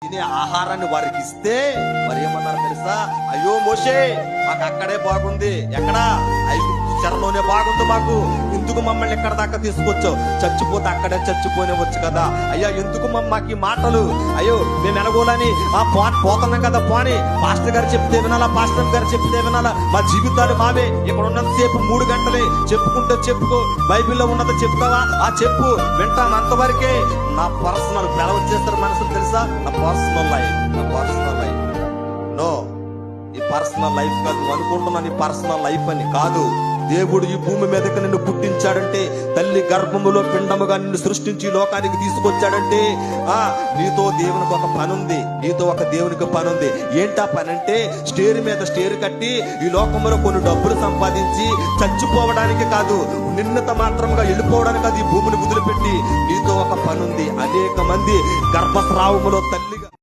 తినే ఆహారాన్ని వారికి ఇస్తే మరి ఏమన్నారు తెలుసా? అయ్యో మోషే, మాకు అక్కడే బాగుంది, ఎక్కడా చెరలోనే బాగుంది, మాకు ఎందుకు మమ్మల్ని ఎక్కడ దాకా తీసుకొచ్చావు? చచ్చిపోతే అక్కడే చచ్చిపోనేవచ్చు కదా అయ్యా, ఎందుకు మాకు ఈ మాటలు? అయ్యో మేము ఎనగోలని పోతున్నాం కదా, పోని పాస్టర్ గారు చెప్తే వినాలా, పాస్టర్ గారు చెప్తే వినాలా? మా జీవితాలు మావే, ఇక్కడ ఉన్నంతసేపు 3 గంటలే చెప్పుకుంటే చెప్పుకో, బైబిల్లో ఉన్నది చెప్తావా? ఆ చెప్పు, వింటాం, అంతవరకే. నా పర్సనల్ ఎలా వచ్చేస్తారు మనసులు తెలుసా? నా పర్సనల్ లైఫ్ నో, ఈ పర్సనల్ లైఫ్ కాదు. నువ్వు అనుకుంటున్నాను ఈ పర్సనల్ లైఫ్ అని కాదు. దేవుడు ఈ భూమి మీదకి నిన్ను పుట్టించాడంటే, తల్లి గర్భములో పిండముగా నిన్ను సృష్టించి లోకానికి తీసుకొచ్చాడంటే నీతో దేవునికి ఒక పని ఉంది, నీతో ఒక దేవునికి పని ఉంది. ఏంటా పని అంటే, స్టేర్ మీద స్టేర్ కట్టి ఈ లోకంలో కొన్ని డబ్బులు సంపాదించి చచ్చిపోవడానికి కాదు, నిన్నత మాత్రంగా వెళ్ళిపోవడానికి కాదు, ఈ భూమిని వదిలిపెట్టి నీతో ఒక పని ఉంది. అనేక మంది గర్భస్రావములో తల్లి